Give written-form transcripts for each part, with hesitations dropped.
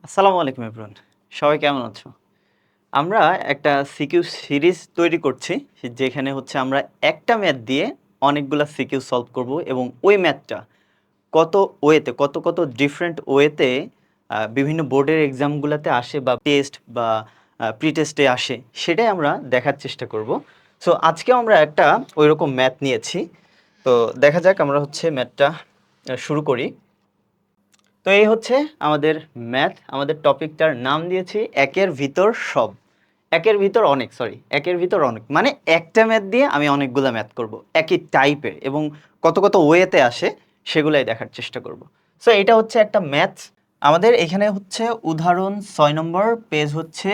আসসালামু আলাইকুম এভরিওয়ান। সবাই কেমন আছো? আমরা একটা সিকিউ সিরিজ তৈরি করছি যেখানে হচ্ছে আমরা একটা ম্যাথ দিয়ে অনেকগুলা সিকিউ সলভ করব এবং ওই ম্যাথটা কত ওয়েতে কত ডিফারেন্ট ওয়েতে বিভিন্ন বোর্ডের এক্সামগুলোতে আসে বা টেস্ট বা প্রি টেস্টে আসে সেটাই আমরা দেখার চেষ্টা করব। সো আজকে আমরা একটা ওইরকম ম্যাথ নিয়েছি। তো দেখা যাক আমরা হচ্ছে ম্যাথটা শুরু করি। তো এই হচ্ছে আমাদের ম্যাথ। আমাদের টপিকটার নাম দিয়েছি একের ভিতর সব, একের ভিতর অনেক, সরি একের ভিতর অনেক, মানে একটা ম্যাথ দিয়ে আমি অনেকগুলো ম্যাথ করব একই টাইপের এবং কত ওয়েতে আসে সেগুলাই দেখার চেষ্টা করব। সো এটা হচ্ছে একটা ম্যাথ। আমাদের এখানে হচ্ছে উদাহরণ 6 নম্বর পেজ হচ্ছে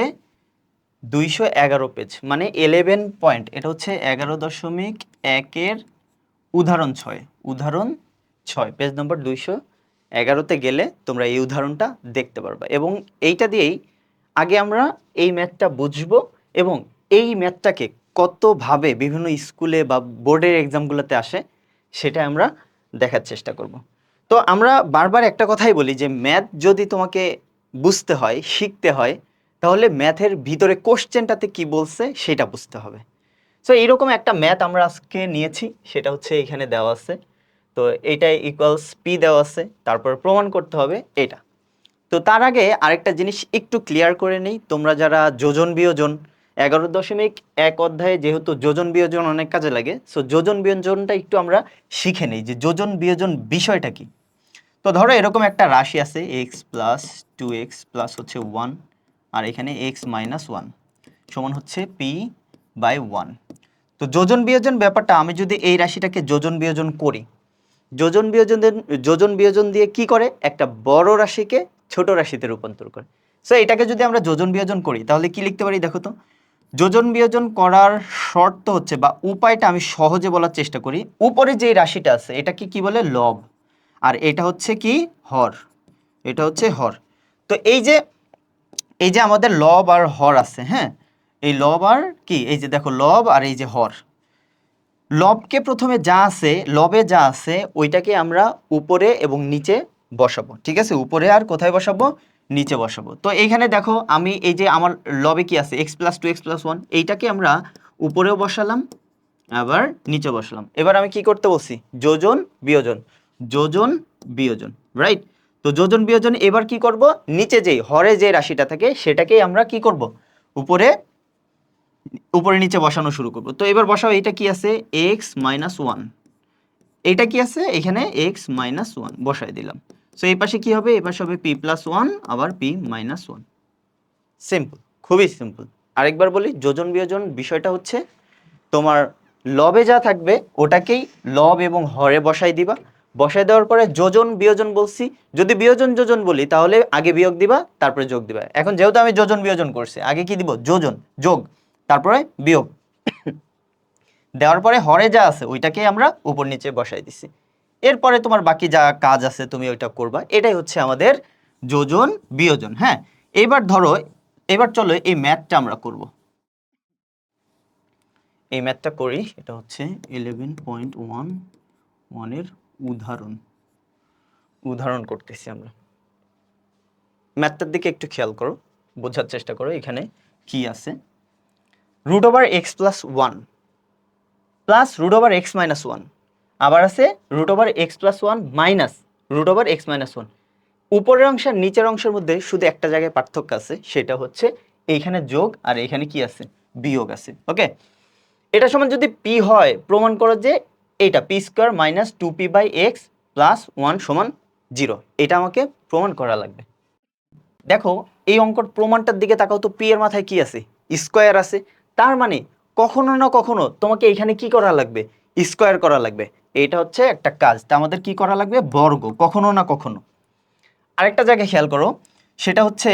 211 পেজ, মানে 11 পয়েন্ট। এটা হচ্ছে 11.1-এর উদাহরণ 6, উদাহরণ 6 পেজ নম্বর 211তে গেলে তোমরা এই উদাহরণটা দেখতে পারবা এবং এইটা দিয়েই আগে আমরা এই ম্যাথটা বুঝবো এবং এই ম্যাথটাকে কতভাবে বিভিন্ন স্কুলে বা বোর্ডের এক্সামগুলোতে আসে সেটা আমরা দেখার চেষ্টা করব। তো আমরা বারবার একটা কথাই বলি যে ম্যাথ যদি তোমাকে বুঝতে হয়, শিখতে হয়, তাহলে ম্যাথের ভিতরে কোশ্চেনটাতে কি বলছে সেটা বুঝতে হবে। সো এইরকম একটা ম্যাথ আমরা আজকে নিয়েছি, সেটা হচ্ছে এখানে দেওয়া আছে। তো এইটা ইকুয়ালস পি দেওয়া আছে, তারপর প্রমাণ করতে হবে এটা। তো তার আগে আরেকটা জিনিস একটু ক্লিয়ার করে নেই, তোমরা যারা যোজন বিয়োজন 11.1 অধ্যায়ে যেহেতু যোজন বিয়োজন অনেক কাজে লাগে, সো যোজন বিয়োজনটা একটু আমরা শিখে নেই যে যোজন বিয়োজন বিষয়টা কি। তো ধরো এরকম একটা রাশি আছে এক্স প্লাস 2x প্লাস হচ্ছে 1, আর এখানে এক্স মাইনাস 1 সমান হচ্ছে পি বাই 1। তো যোজন বিয়োজন ব্যাপারটা, আমি যদি এই রাশিটাকে যোজন বিয়োজন করি, যোজন বিয়োজন দিয়ে কি করে, একটা বড় রাশিকে ছোট রাশিতে রূপান্তর করে। সো এটাকে যদি আমরা যোজন বিয়োজন করি তাহলে কি লিখতে পারি দেখো তো। যোজন বিয়োজন করার শর্ত হচ্ছে বা উপায়টা আমি সহজে বলার চেষ্টা করি। উপরে যে রাশিটা আছে এটাকে কি বলে, লব, আর এটা হচ্ছে কি, হর। এটা হচ্ছে হর। তো এই যে আমাদের লব আর হর আছে, হ্যাঁ, এই লব আর কি, এই যে দেখো লব আর এই যে হর। লবকে প্রথমে যা আছে, লবে যা আছে ওইটাকে আমরা উপরে এবং নিচে বসাবো, ঠিক আছে? উপরে আর কোথায় বসাবো, নিচে বসাবো। তো এইখানে দেখো আমি এই যে আমার লবে কি আছে, এক্স প্লাস 2x প্লাস 1, এইটাকে আমরা উপরেও বসালাম আবার নিচে বসালাম। এবার আমি কি করতে বলছি, যোজন বিয়োজন, যোজন বিয়োজন, রাইট? তো যোজন বিয়োজন এবার কি করব, নিচে যেই হরে যে রাশিটা থাকে সেটাকেই আমরা কি করব, উপরে উপরে নিচে বসানো শুরু করব। তো এবার বসাও, এটা কি আছে, এক্স মাইনাস 1, এটা কি আছে এখানে, এক্স মাইনাস 1 বসাই দিলাম। সো এই পাশে কি হবে, এই পাশে হবে পি প্লাস 1 আবার পি মাইনাস 1। সিম্পল, খুবই সিম্পল। আরেকবার বলি, যোজন বিয়োজন বিষয়টা হচ্ছে তোমার লবে যা থাকবে ওটাকেই লব এবং হরে বসাই দিবা। বসাই দেওয়ার পরে যোজন বিয়োজন বলছি, যদি বিয়োজন যোজন বলি তাহলে আগে বিয়োগ দিবা তারপরে যোগ দিবা। এখন যেহেতু আমি যোজন বিয়োজন করছি, আগে কি দিব, যোজন যোগ, তারপরে বিয়োগ দেওয়ার পরে হরে যা আছে ওইটাকে আমরা উপর নিচে বসাই দিছি। এরপরে তোমার বাকি যা কাজ আছে তুমি ওইটা করবা। এটাই হচ্ছে আমাদের যোজন বিয়োজন। হ্যাঁ, এবার ধরো, এবার চলো এই ম্যাথটা আমরা করব। এই ম্যাথটা করি, এটা হচ্ছে 11.1 এর উদাহরণ উদাহরণ করতেছি আমরা। ম্যাথটার দিকে একটু খেয়াল করো, বোঝার চেষ্টা করো এখানে কি আছে। Root over x plus 1 plus root over x minus 1, আবার আছে root over x plus 1 minus root over x minus 1। উপরের অংশ আর নিচের অংশের মধ্যে শুধু একটা জায়গায় পার্থক্য আছে, সেটা হচ্ছে এইখানে যোগ আর এখানে কি আছে, বিয়োগ আছে। ওকে, এটা সমান যদি পি হয়, প্রমাণ করো যে এইটা p square minus 2p by x plus 1 সমান 0। এটা আমাকে প্রমাণ করা লাগবে। দেখো এই অঙ্কর প্রমাণটার দিকে তাকাও তো, পি এর মাথায় কি আছে, স্কোয়ার আছে। তার মানে কখনো না কখনো তোমাকে এখানে কি করা লাগবে, স্কোয়ার করা লাগবে। এটা হচ্ছে একটা কাজ, তা আমাদের কি করা লাগবে, বর্গ, কখনো না কখনো। আরেকটা জায়গায় খেয়াল করো, সেটা হচ্ছে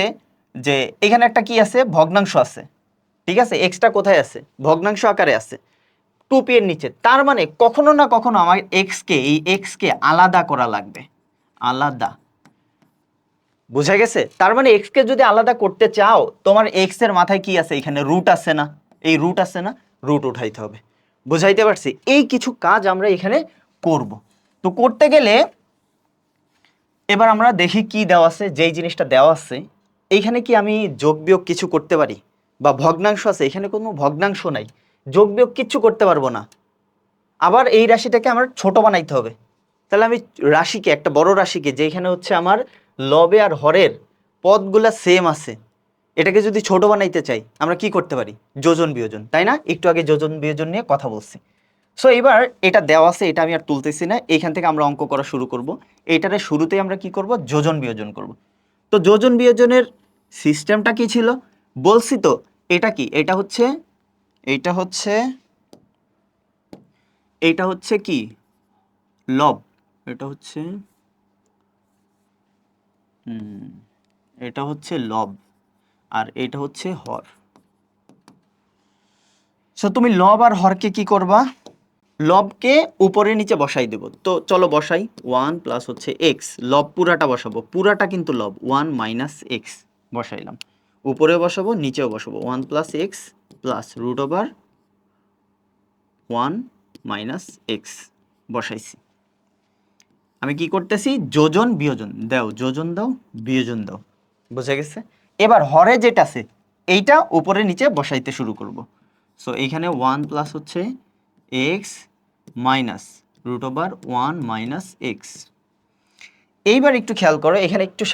যে এখানে একটা কি আছে, ভগ্নাংশ আছে, ঠিক আছে? এক্সটা কোথায় আছে, ভগ্নাংশ আকারে আছে 2p এর নিচে। তার মানে কখনো না কখনো আমার এই এক্স কে আলাদা করা লাগবে, আলাদা। বুঝা গেছে? তার মানে এক্স কে যদি আলাদা করতে চাও, তোমার এক্স এর মাথায় কি আছে, এখানে রুট আছে না, এই রুট আছে না, রুট উঠাইতে হবে। বুঝাইতে পারছি? এই কিছু কাজ আমরা এখানে করব। তো করতে গেলে এবার আমরা দেখি কি দেওয়া আছে। যেই জিনিসটা দেওয়া আছে এইখানে কি আমি যোগ বিয়োগ কিছু করতে পারি? বা ভগ্নাংশ আছে? এখানে কোনো ভগ্নাংশ নাই, যোগ বিয়োগ কিচ্ছু করতে পারবো না। আবার এই রাশিটাকে আমার ছোট বানাইতে হবে। তাহলে আমি রাশিকে, একটা বড় রাশিকে, যেখানে হচ্ছে আমার লবে আর হরের পদগুলা সেম আছে, এটাকে যদি ছোট বানাইতে চাই আমরা কি করতে পারি? যোজন বিয়োজন, তাই না? একটু আগে যোজন বিয়োজন নিয়ে কথা বলছি। সো এবার এটা দেওয়া আছে, এটা আমি আর তুলতেছি না, এইখান থেকে আমরা অঙ্ক করা শুরু করব। এইটারে শুরুতেই আমরা কি করব? যোজন বিয়োজন করব। তো যোজন বিয়োজনের সিস্টেমটা কি ছিল বলছি তো? এটা কি? এইটা হচ্ছে এইটা হচ্ছে কি? লব। এটা হচ্ছে এটা হচ্ছে লব, আর এটা হচ্ছে হর। সো তুমি লব আর হরকে কি করবা? লবকে উপরে নিচে বসাই দেব। তো চলো বসাই। 1 প্লাস হচ্ছে এক্স, লব পুরাটা বসাবো, পুরাটা কিন্তু লব। 1 মাইনাস এক্স বসাইলাম, উপরে বসাবো নিচেও বসাবো। 1 plus x plus root over 1 minus x বসাইছি। আমি কি করতেছি? যোজন বিয়োজন দাও, যোজন দাও, বিয়োজন দাও। বুঝে গেছে? এবার হরে যেটা আছে এইটা উপরে নিচে বসাইতে শুরু করব। সো এইখানে 1 প্লাস হচ্ছে x minus root over 1 minus x. এইবার একটু খেয়াল করো, এখানে একটু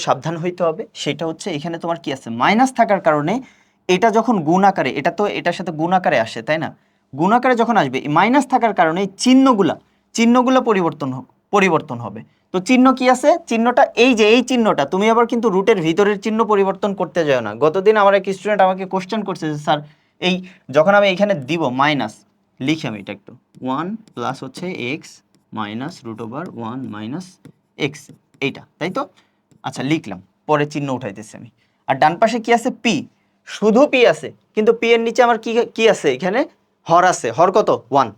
সাবধান হইতে হবে। সেটা হচ্ছে এখানে তোমার কি আছে? মাইনাস থাকার কারণে এটা যখন গুণ আকারে, এটা তো এটার সাথে গুণ আকারে আসে, তাই না? গুণ আকারে যখন আসবে, মাইনাস থাকার কারণে চিহ্নগুলা পরিবর্তন হবে। তো চিহ্ন কি আছে? চিহ্নটা এই যে এই চিহ্নটা, তুমি আবার কিন্তু রুটের ভিতরের চিহ্ন পরিবর্তন করতে যাও না। গতদিন আমার এক স্টুডেন্ট আমাকে কোশ্চেন করছে যে স্যার, এই যখন আমি এখানে দিব মাইনাস, লিখি আমি এটা একটু, 1 প্লাস হচ্ছে x minus root over 1 minus x, এইটা, তাই তো? আচ্ছা লিখলাম, পরে চিহ্ন উঠাইতেছি আমি। আর ডান পাশে কি আছে? পি, শুধু পি আছে, কিন্তু পি এর নিচে আমার কি কি আছে? এখানে হর আছে। হর কত? 1।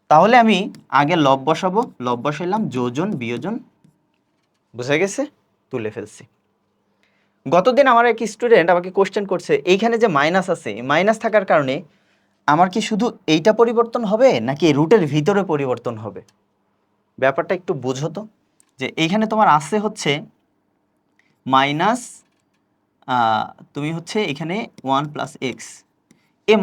তাহলে আমি আগে লব বসাবো, লব বসাইলাম, যোজন বিয়োজন, বুঝা গেছে? তুলে ফেলছি। গতদিন আমার এক স্টুডেন্ট আমাকে কোশ্চেন করছে, এইখানে যে মাইনাস আছে, মাইনাস থাকার কারণে আমার কি শুধু এইটা পরিবর্তন হবে নাকি রুটের ভিতরে পরিবর্তন হবে? ব্যাপারটা একটু বুঝো তো। যে এইখানে তোমার আছে হচ্ছে মাইনাস, তুমি হচ্ছে এখানে 1 প্লাস এক্স, এই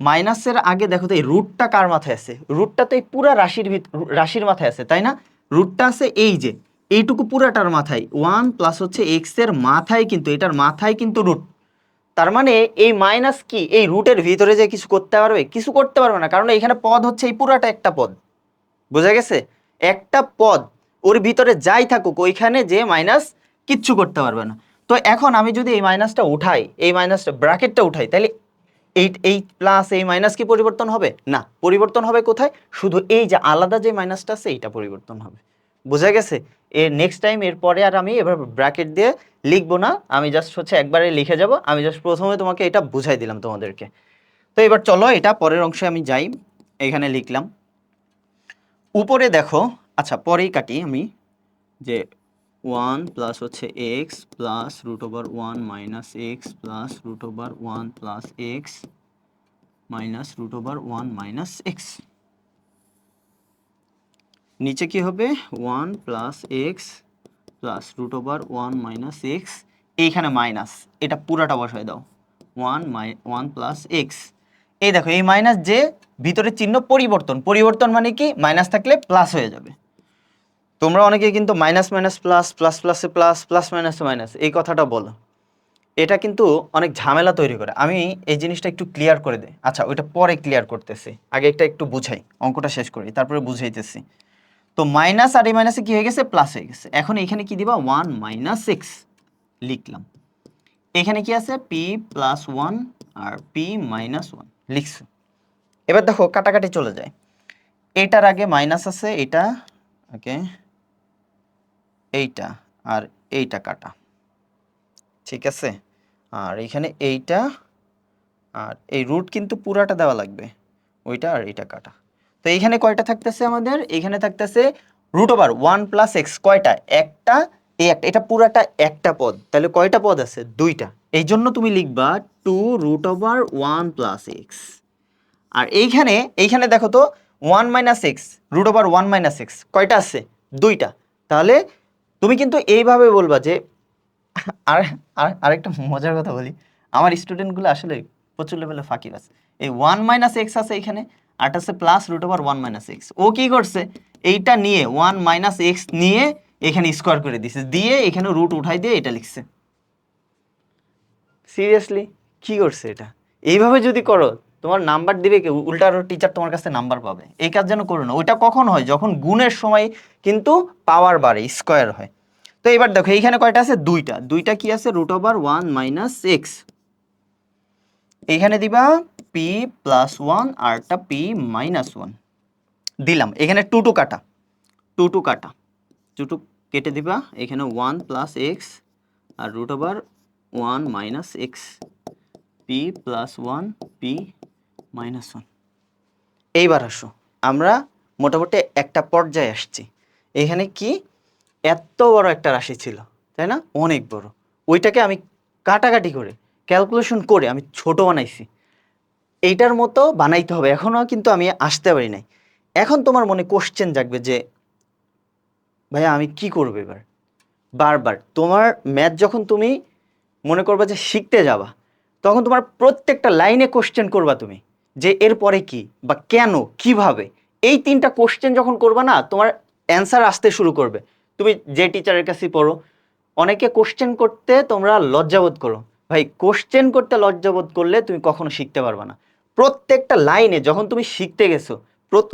মাইনাসের আগে দেখো তো এই রুটটা কার মাথায় আছে? রুটটা তো এই পুরা রাশির মাথায় আছে, তাই না? রুটটা আছে এই যে এইটুকু পুরাটার মাথায়। 1 প্লাস হচ্ছে এক্স এর মাথায়, কিন্তু এটার মাথায় কিন্তু রুট। তার মানে এই মাইনাস কি এই রুটের ভিতরে যে কিছু করতে পারবে? কিছু করতে পারবে না, কারণ এখানে পদ হচ্ছে এই পুরাটা একটা পদ। বোঝা গেছে? একটা পদ, ওর ভিতরে যাই থাকুক, ওইখানে যে মাইনাস কিচ্ছু করতে পারবে না। তো এখন আমি যদি এই মাইনাসটা উঠাই, এই মাইনাসটা ব্র্যাকেটটা উঠাই, তাহলে এই প্লাস এই মাইনাস কি পরিবর্তন হবে? না। পরিবর্তন হবে কোথায়? শুধু এই যে আলাদা যে মাইনাসটা আছে এইটা পরিবর্তন হবে। বোঝা গেছে? এর নেক্সট টাইম এরপরে আর আমি এবার ব্র্যাকেট দিয়ে লিখবো না, আমি জাস্ট হচ্ছে একবারে লিখে যাব। আমি জাস্ট প্রথমে তোমাকে এটা বুঝাই দিলাম তোমাদেরকে। তো এবার চলো এটা পরের অংশে আমি যাই। এখানে লিখলাম উপরে দেখো, আচ্ছা পরেই কাটি আমি, যে 1 প্লাস হচ্ছে x plus root over 1 minus x plus root over 1 plus x minus root over 1 minus x. নিচে কি হবে? 1 plus x plus root over 1 minus x, এইখানে মাইনাস, এটা পুরাটা বসায় দাও। 1 প্লাস এক্স, এই দেখো এই মাইনাস যে ভিতরে চিহ্ন পরিবর্তন মানে কি? মাইনাস থাকলে প্লাস হয়ে যাবে। তোমরা অনেকে কিন্তু মাইনাস মাইনাস প্লাস, প্লাস প্লাসে প্লাস, প্লাস মাইনাসে মাইনাস, এই কথাটা বলো। এটা কিন্তু অনেক ঝামেলা তৈরি করে। আমি এই জিনিসটা একটু ক্লিয়ার করে দেই। আচ্ছা ওইটা পরে ক্লিয়ার করতেছি, আগে এটা একটু বুঝাই, অঙ্কটা শেষ করি, তারপরে বুঝাইতেছি। তো মাইনাস আর এই মাইনাসে কি হয়ে গেছে? প্লাস হয়ে গেছে। এখন এখানে কি দিবা? 1 মাইনাস এক্স লিখলাম। এখানে কি আছে? পি প্লাস 1 আর পি মাইনাস 1 লিখছো। এবার দেখো কাটাকাটি চলে যায়। এটার আগে মাইনাস আছে, এটা ওকে, এইটা আর এইটা কাটা, ঠিক আছে? আর এখানে এইটা আর এই রুট কিন্তু পুরাটা দেওয়া লাগবে, ওইটা আর এইটা কাটা। তো এইখানে কয়টা থাকতেছে আমাদের? এইখানে থাকতেছে রুট ওভার 1 প্লাস এক্স, কয়টা? একটা, এই একটা, এটা পুরাটা একটা পদ, তাহলে কয়টা পদ আছে? দুইটা। এই জন্য তুমি লিখবা 2 রুট ওভার 1 প্লাস এক্স। আর এইখানে দেখো তো 1 minus x, root over 1 minus x, কয়টা আছে? দুইটা। তাহলে তুমি কিন্তু এইভাবে বলবা যে আর আরেকটা মজার কথা বলি, আমার স্টুডেন্টগুলো আসলে প্রচুর লেভেলে ফাঁকিবাজ। এই 1 - x আছে এখানে, আর আছে +√1 - x। ও কি করছে, এইটা নিয়ে 1 - x নিয়ে এখানে স্কোয়ার করে দিছে, দিয়ে এখানে রুট উঠাই দিয়ে এটা লিখছে। সিরিয়াসলি কি করছে এটা? এইভাবে যদি করো তোমার নাম্বার দিবে কেউ, উল্টা আরো টিচার তোমার কাছে নাম্বার পাবে। এই কাজ যেন করো না। ওইটা কখন হয়, যখন গুণের সময় কিন্তু পাওয়ার বাড়ে, স্কোয়ার হয়। তো এবার দেখো এইখানে কয়টা আছে, দুইটা। দুইটা কি আছে, √1 - x। এইখানে দিবা p+1 আরটা p-1 দিলাম। এখানে 2 কাটা, 2 কাটা, 2 কেটে দিবা। এখানে 1 + x আর √1 - x, p+1 p-1। এইবার আসো, আমরা মোটামুটি একটা পর্যায়ে আসছি। এখানে কি এত বড় একটা রাশি ছিল, তাই না? অনেক বড়। ওইটাকে আমি কাটাকাটি করে ক্যালকুলেশন করে আমি ছোট বানাইছি। এইটার মতো বানাইতে হবে, এখনো কিন্তু আমি আসতে পারি নাই। এখন তোমার মনে কোশ্চেন জাগবে যে ভাইয়া আমি কি করবো এবার। বারবার তোমার ম্যাথ যখন তুমি মনে করবা যে শিখতে যাবা, তখন তোমার প্রত্যেকটা লাইনে কোশ্চেন করবা তুমি, যে এরপরে কি বা কেন, কিভাবে। এই 3টা কোশ্চেন যখন করবা না, তোমার অ্যান্সার আসতে শুরু করবে। তুমি যে টিচারের কাছে পড়ো, অনেকে কোশ্চেন করতে তোমরা লজ্জাবোধ করো। ভাই, কোশ্চেন করতে লজ্জাবোধ করলে তুমি কখনো শিখতে পারবা না। প্রত্যেকটা লাইনে যখন তুমি শিখতে গেছো,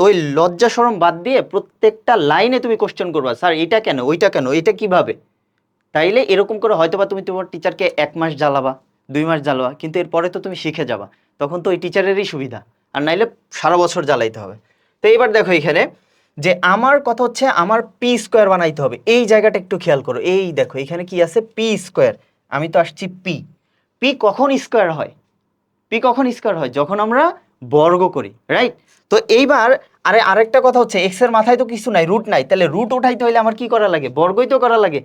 ওই লজ্জা শরম বাদ দিয়ে প্রত্যেকটা লাইনে তুমি কোশ্চেন করবা, স্যার এটা কেন, ওইটা কেন, এটা কিভাবে। তাইলে এরকম করে হয়তোবা তুমি তোমার টিচারকে 1 মাস জ্বালাবা, 2 মাস জ্বালাবা, কিন্তু এরপরে তো তুমি শিখে যাবা। তখন তো ওই টিচারেরই সুবিধা, আর নাইলে সারা বছর জ্বালাইতে হবে। তো এইবার দেখো এখানে যে আমার কথা হচ্ছে আমার পি স্কোয়ার বানাইতে হবে। এই জায়গাটা একটু খেয়াল করো। এই দেখো এখানে কি আছে, পি স্কোয়ার। আমি তো আসছি পি। পি কখন স্কোয়ার হয়? পি কখন স্কোয়ার হয়? যখন আমরা বর্গ করি, রাইট? তো এইবার আরেকটা কথা হচ্ছে, এক্স এর মাথায় তো কিছু নাই, রুট নাই, তাহলে রুট উঠাইতে হইলে আমার কি করা লাগে? বর্গই তো করা লাগে।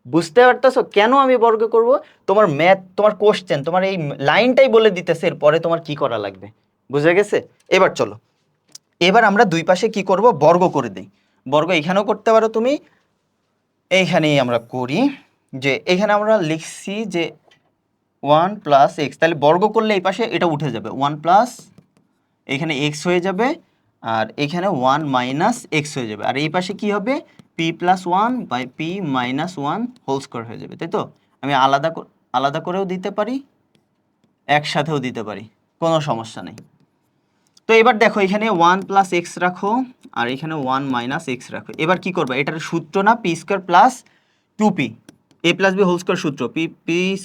বুঝতে পারতেছো কেন আমি বর্গ করব? তোমার ম্যাথ, তোমার কোশ্চেন, তোমার এই লাইনটাই বলে দিতেছে এরপরে তোমার কি করা লাগবে। বুঝে গেছে? এবার চলো, এবার আমরা দুই পাশে কি করব, বর্গ করে দেই। বর্গ এখানেও করতে পারো তুমি, এইখানেই আমরা করি। যে এখানে আমরা লিখছি যে 1 + x, তাহলে বর্গ করলে এই পাশে এটা উঠে যাবে, 1 এখানে x হয়ে যাবে, আর এখানে 1 - x হয়ে যাবে। আর এই পাশে কি হবে, p+1/p-1 হোল স্কয়ার হয়ে যাবে, তাই তো? আমি আলাদা করেও দিতে পারি, একসাথেও দিতে পারি, কোনো সমস্যা নেই। তো এবার দেখো এখানে 1 + x রাখো, আর এখানে 1 - x রাখো। এবার কি করবে, এটার সূত্র না, p² + 2p, a+b whole square সূত্র, p²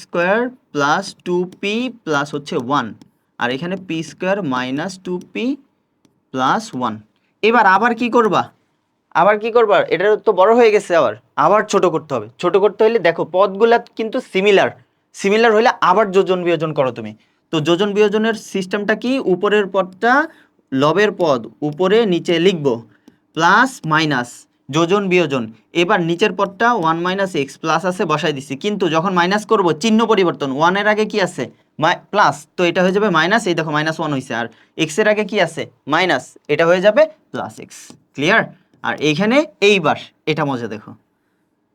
+ 2p প্লাস হচ্ছে 1, আর এখানে p² - 2p প্লাস 1। এবার আবার কি করবা, এটা তো বড় হয়ে গেছে, আবার ছোট করতে হবে। ছোট করতে হলে দেখো পদগুলা কিন্তু সিমিলার হলে আবার যোজন বিয়োজন করো তুমি। তো যোজন বিয়োজনের সিস্টেমটা কি, উপরের পদটা লবের পদ উপরে নিচে লিখবো, প্লাস মাইনাস যোজন বিয়োজন। এবার নিচের পদটা 1 - x প্লাস আছে বসাই দিছি, কিন্তু যখন মাইনাস করব চিহ্ন পরিবর্তন, 1 এর আগে কি আছে প্লাস, তো এটা হয়ে যাবে মাইনাস। এই দেখো -1 হয়েছে, আর x এর আগে কি আছে মাইনাস, এটা হয়ে যাবে +x। ক্লিয়ার? আর এইখানে এইবার এটা মজা দেখো,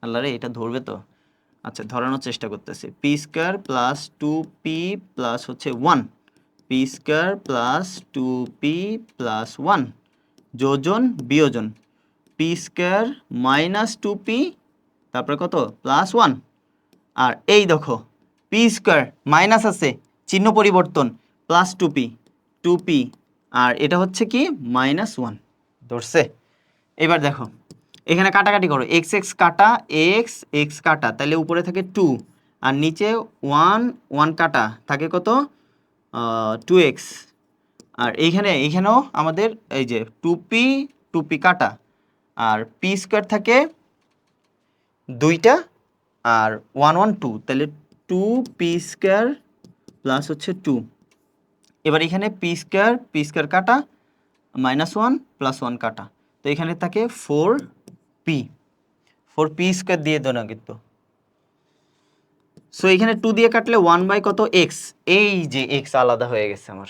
আল্লাহ রে এটা ধরবে তো। আচ্ছা, ধরানোর চেষ্টা করতেছি। p² + 2p প্লাস হচ্ছে 1, p² + 2p প্লাস 1 যোজন বিয়োজন, p² - 2p তারপরে কত প্লাস 1। আর এই দেখো p² মাইনাস আছে, চিহ্ন পরিবর্তন, প্লাস 2p, আর এটা হচ্ছে কি -1 ধরছে। এবার দেখো এখানে কাটাকাটি করো, x কাটা, x কাটা, তাহলে উপরে থাকে 2, আর নিচে 1 কাটা থাকে কত, 2x। আর এইখানেও আমাদের এই যে 2p কাটা, আর p² থাকে 2টা, আর 1 2, তাহলে 2p² প্লাস হচ্ছে 2। এবার এখানে p² কাটা, -1 প্লাস 1 কাটা, তো এখানে থাকে 4p² দিয়ে দেও না কিন্তু। সো এখানে 2 দিয়ে কাটলে 1/কত x, এই যে x আলাদা হয়ে গেছে আমার।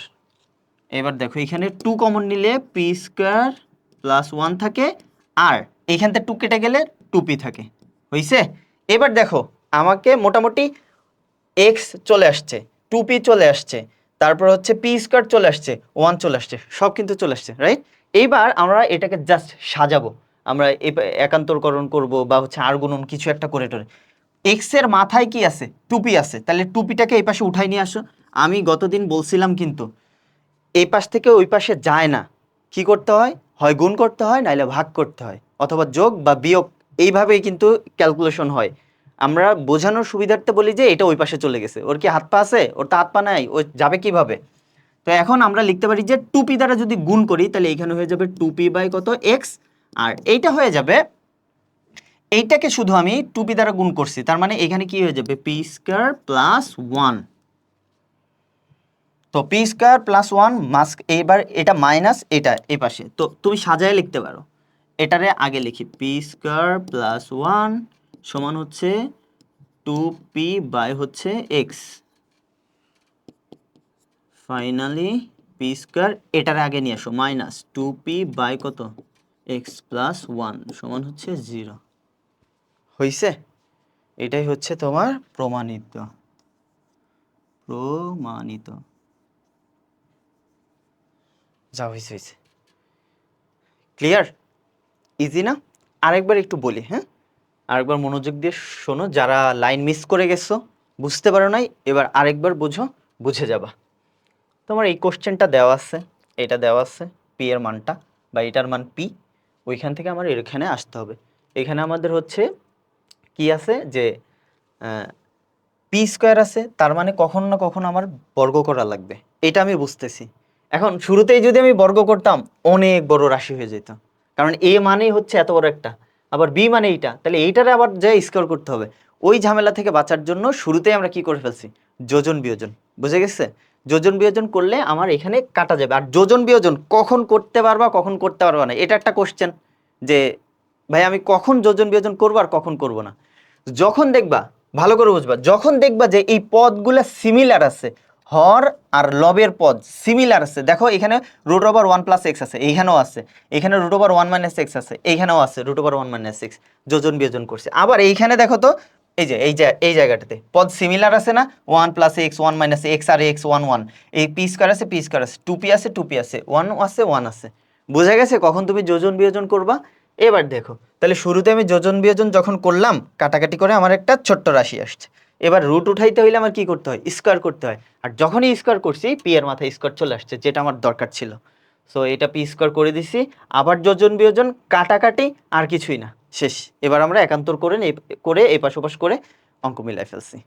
এবার দেখো এখানে 2 কমন নিলে p² প্লাস 1 থাকে, আর এইখান থেকে 2 কেটে গেলে 2p থাকে, হইছে? এবার দেখো আমাকে মোটামুটি এক্স চলে আসছে, 2p চলে আসছে, তারপর হচ্ছে পি স্কোয়ার চলে আসছে, 1 চলে আসছে, সব কিন্তু চলে আসছে, রাইট? এইবার আমরা এটাকে জাস্ট সাজাবো, আমরা একান্তরকরণ করব বা হচ্ছে আর গুণন কিছু একটা করে টরে। এক্স এর মাথায় কি আছে? 2p আছে, তাহলে 2pটাকে এই পাশে উঠাই নিয়ে আসো। আমি গতদিন বলছিলাম কিন্তু এই পাশ থেকে ওই পাশে যায় না, কি করতে হয়? হয় গুণ করতে হয়, নাইলে ভাগ করতে হয়, অথবা যোগ বা বিয়োগ, এইভাবেই কিন্তু ক্যালকুলেশন হয়। আমরা বোঝানোর সুবিধার্থে বলি যে এটা ওই পাশে চলে গেছে, ওর কি হাত পা আছে? ওর তো হাত পা নাই, ও যাবে কিভাবে? তো এখন আমরা লিখতে পারি যে 2p দ্বারা যদি গুণ করি তাহলে এখানে হয়ে যাবে 2p বাই কত? এক্স। আর এইটা হয়ে যাবে, এইটাকে শুধু আমি 2p দ্বারা গুণ করছি, তার মানে এখানে কি হয়ে যাবে? P square plus 1। তো পি স্কয়ার প্লাস 1 মাস্ক, এইবার এটা মাইনাস এটা এই পাশে, তো তুমি সাজায় লিখতে পারো। এটারে আগে লিখি, পি স্কয়ার প্লাস 1 সমান হচ্ছে 2p বাই হচ্ছে এক্স। ফাইনালি পি স্কয়ার এটার আগে নিয়ে আসো, মাইনাস 2p বাই কত? এক্স প্লাস 1 সমান হচ্ছে 0। হইছে? এটাই হচ্ছে তোমার প্রমাণিত। প্রমাণিত। যা হয়েছে হয়েছে। ক্লিয়ার? ইজি না? আরেকবার একটু বলি, হ্যাঁ? আরেকবার মনোযোগ দিয়ে শোনো, যারা লাইন মিস করে গেছো, বুঝতে পারো নাই, এবার আরেকবার বুঝো, বুঝে যাবা। তোমার এই কোশ্চেনটা দেওয়া আছে, এটা দেওয়া আছে, পি এর মানটা বা এটার মান পি, ওইখান থেকে আমার এখানে আসতে হবে। এখানে আমাদের হচ্ছে কি আছে যে পি স্কোয়ার আছে, তার মানে কখনো না কখনো আমার বর্গ করা লাগবে, এটা আমি বুঝতেছি। এখন শুরুতেই যদি আমি বর্গ করতাম অনেক বড় রাশি হয়ে যেত, কারণ এ মানেই হচ্ছে এত বড় একটা, আবার বি মানে এইটা, তাহলে এইটারে আবার যে স্কোয়ার করতে হবে। ওই ঝামেলা থেকে বাঁচার জন্য শুরুতেই আমরা কি করে ফেলছি? যোজন বিয়োজন। বুঝে গেছে? যোজন বিয়োজন করলে আমার এখানে কাটা যাবে। আর যোজন বিয়োজন কখন করতে পারবা, কখন করতে পারবা না, এটা একটা কোশ্চেন, যে ভাই আমি কখন যোজন বিয়োজন করবো আর কখন করব না। যখন দেখবা, ভালো করে বুঝবা, যখন দেখবা যে এই পদগুলো সিমিলার আছে, হর আর লবের পদ সিমিলার আছে, দেখো এখানে রুট ওভার 1 প্লাস এক্স আছে, এইখানেও আছে, এখানে রুট ওভার 1 মাইনাস এক্স আছে, এইখানেও আছে রুট ওভার 1 মাইনাস এক্স, যোজন বিয়োজন করছে। আবার এইখানে দেখো তো, এই জায়গাটাতে পদ সিমিলার আছে না, 1 প্লাস এক্স, 1 মাইনাস এক্স, আর এক্স 1 1, এই পি স্কয়ার আছে, পি স্কয়ার আছে, 2p আছে, 2p আছে, 1 আছে, 1 আছে। বোঝা গেছে কখন তুমি যোজন বিয়োজন করবা? এবার দেখো, তাহলে শুরুতে আমি যোজন বিয়োজন যখন করলাম, কাটাকাটি করে আমার একটা ছোট্ট রাশি আসছে। এবার রুট উঠাইতে হইলে আমার কি করতে হয়? স্কোয়ার করতে হয়। আর যখনই স্কোয়ার করছি, পি এর মাথায় স্কোয়ার চলে আসছে, যেটা আমার দরকার ছিল। সো এটা পি স্কোয়ার করে দিছি, আবার যোজন বিয়োজন, কাটাকাটি, আর কিছুই না, শেষ। এবার আমরা একান্তর করে এপাশ ওপাশ করে অঙ্ক মিলাই ফেলছি।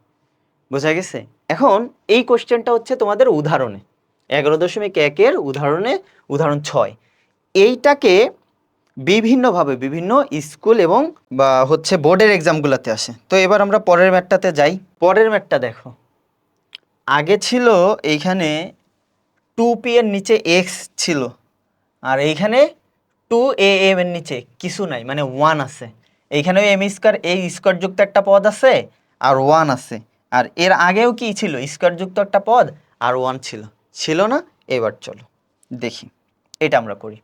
বোঝা গেছে? এখন এই কোশ্চেনটা হচ্ছে তোমাদের উদাহরণে 11.1-এর উদাহরণে, উদাহরণ 6। এইটাকে বিভিন্নভাবে বিভিন্ন স্কুল এবং বা হচ্ছে বোর্ডের এক্সামগুলোতে আসে। তো এবার আমরা পরের ম্যাটটাতে যাই। পরের ম্যাটটা দেখো, আগে ছিল এইখানে 2p এর নিচে x ছিল, আর এইখানে 2am এর নিচে কিছু নাই, মানে 1 আছে। এইখানেও এম স্কোয়ার, এই স্কোয়ার যুক্ত একটা পদ আছে, আর 1 আছে। আর এর আগেও কি ছিল? স্কোয়ার যুক্ত একটা পদ আর 1 ছিল, ছিল না? এবার চলো দেখি, এটা আমরা করি।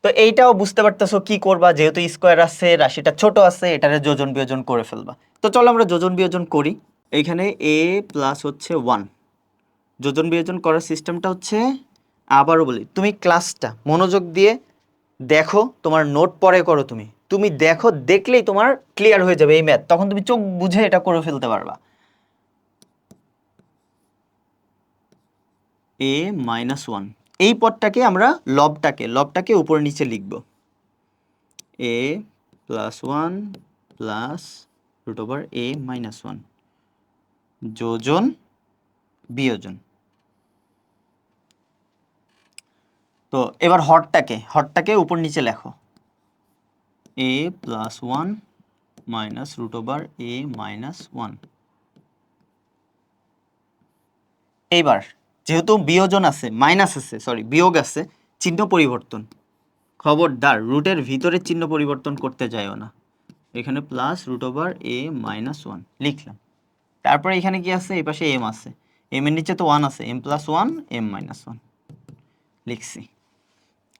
তো এইটাও বুঝতে পারতেছো কি করবা, যেহেতু স্কোয়ার আছে, রাশিটা ছোট আছে, এটারে যোজন বিয়োজন করে ফেলবা। তো চলো আমরা যোজন বিয়োজন করি। এইখানে a প্লাস হচ্ছে 1, যোজন বিয়োজন করার সিস্টেমটা হচ্ছে, আবারও বলি, তুমি ক্লাসটা মনোযোগ দিয়ে দেখো, তোমার নোট পরে করো, তুমি তুমি দেখো, দেখলেই তোমার ক্লিয়ার হয়ে যাবে এই ম্যাথ, তখন তুমি চোখ বুঝে এটা করে ফেলতে পারবা। a মাইনাস 1, এই পদটাকে আমরা লবটাকে উপর নিচে লিখবো, a plus 1 plus root over a minus 1, যোজন বিয়োজন। তো এবার হরটাকে উপর নিচে লেখো, a plus 1 minus root over a minus 1। এইবার যেহেতু বিয়োজন আছে, মাইনাস আছে, সরি বিয়োগ আছে, চিহ্ন পরিবর্তন, খবরদার রুটের ভিতরে চিহ্ন পরিবর্তন করতে যাইও না। এখানে plus root over a minus 1 লিখলাম। তারপরে এখানে কি আছে? এই পাশে m আছে, m এর নিচে তো 1 আছে, m প্লাস 1 m মাইনাস 1 লিখছি।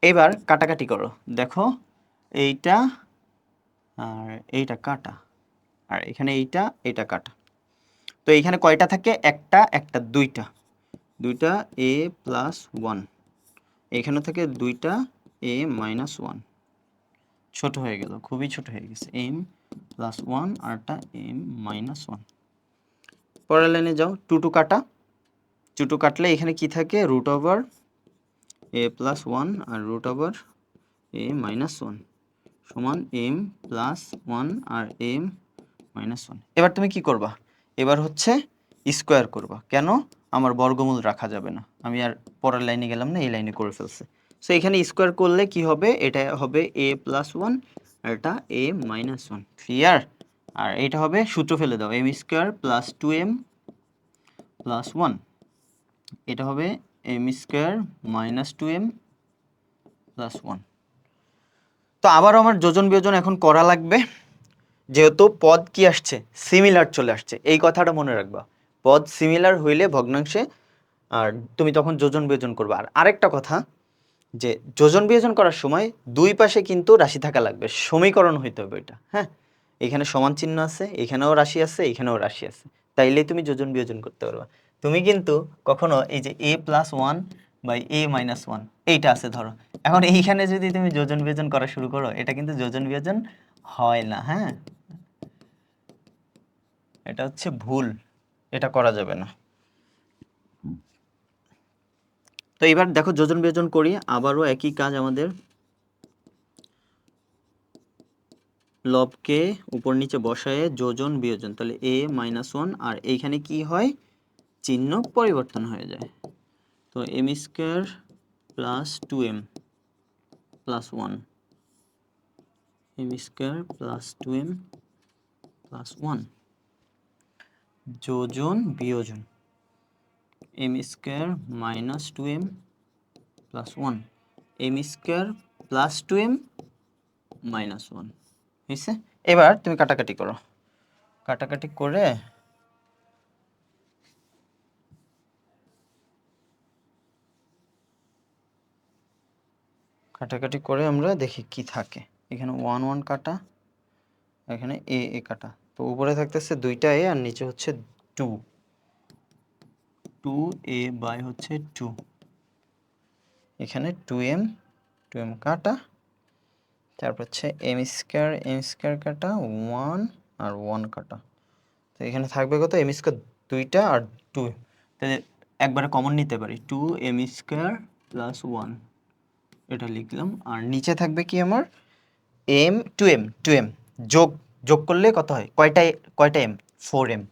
এবার কাটাকাটি করো, দেখো এইটা আর এইটা কাটা, আর এখানে এটা কাটা। তো এখানে কয়টা থাকে? একটা দুইটা a প্লাস 1, এখানে থাকে দুইটা a মাইনাস 1। ছোট হয়ে গেল, খুবই ছোট হয়ে গেছে। m প্লাস 1 আরটা m মাইনাস 1। পরের লাইনে যাও, 2 কাটা, 2 কাটলে এখানে কি থাকে? রুট ওভার a প্লাস 1 আর রুট ওভার a মাইনাস 1 সমান m প্লাস 1 আর m মাইনাস 1। এবার তুমি কি করবা? এবার হচ্ছে স্কোয়ার করবা। কেন? আমার বর্গমূল রাখা যাবে না, আমি আর পরের লাইনে গেলাম না, এই লাইনে করে ফেলছে। সো এখানে স্কোয়ার করলে কি হবে? এটা হবে a প্লাস 1 আর এটা a মাইনাস 1। ক্লিয়ার? আর এটা হবে, সূত্র ফেলে দাও, m square plus 2m plus 1, এটা হবে m square minus 2m plus 1। তো আবারও আমার যোজন বিয়োজন এখন করা লাগবে, যেহেতু পদ কি আসছে? সিমিলার চলে আসছে। এই কথাটা মনে রাখবা, পদ সিমিলার হইলে ভগ্নাংশে আর তুমি তখন যোজন বিয়োজন করবে। আর আরেকটা কথা, যে যোজন বিয়োজন করার সময় দুই পাশে কিন্তু রাশি থাকা লাগবে, সমীকরণ হইতে হবে এটা। হ্যাঁ, এখানে সমান চিহ্ন আছে, এখানেও রাশি আছে, এখানেও রাশি আছে, তাইলেই তুমি যোজন বিয়োজন করতে পারবা। তুমি কিন্তু কখনো এই যে a plus 1 by a minus 1 এইটা আছে ধরো, এখন এইখানে যদি তুমি যোজন বিয়োজন করা শুরু করো, এটা কিন্তু যোজন বিয়োজন হয় না। হ্যাঁ, এটা হচ্ছে ভুল, এটা করা যাবে না। তো এবার দেখো যোজন বিয়োজন করি, আবারও একই কাজ আমাদের। লবকে উপর নিচে বসায় যোজন বিয়োজন, তাহলে a মাইনাস 1 আর এইখানে কি হয়? চিহ্ন পরিবর্তন হয়ে যায়। তো m square plus 2m plus 1, m square plus 2m plus 1, যোজন বিয়োজন m square minus 2m plus 1, m square plus 2m minus 1 হয়েছে। এবার তুমি কাটাকাটি করো, কাটাকাটি করে আমরা দেখি কি থাকে। এখানে 1 1 কাটা, এখানে এ এ কাটা, তো উপরে থাকতেছে দুইটা এ আর নিচে হচ্ছে 2 2a বাই হচ্ছে 2, এখানে 2m কাটা, তারপর হচ্ছে m স্কয়ার কাটা 1 আর 1 কাটা, তো এখানে থাকবে কত? m স্কয়ার দুইটা আর 2, তাহলে একবারে কমন নিতে পারি, 2m স্কয়ার প্লাস 1 এটা লিখলাম। আর নিচে থাকবে কি আমার? m যোগ যোগ করলে কত হয়? কয়টা m? 4m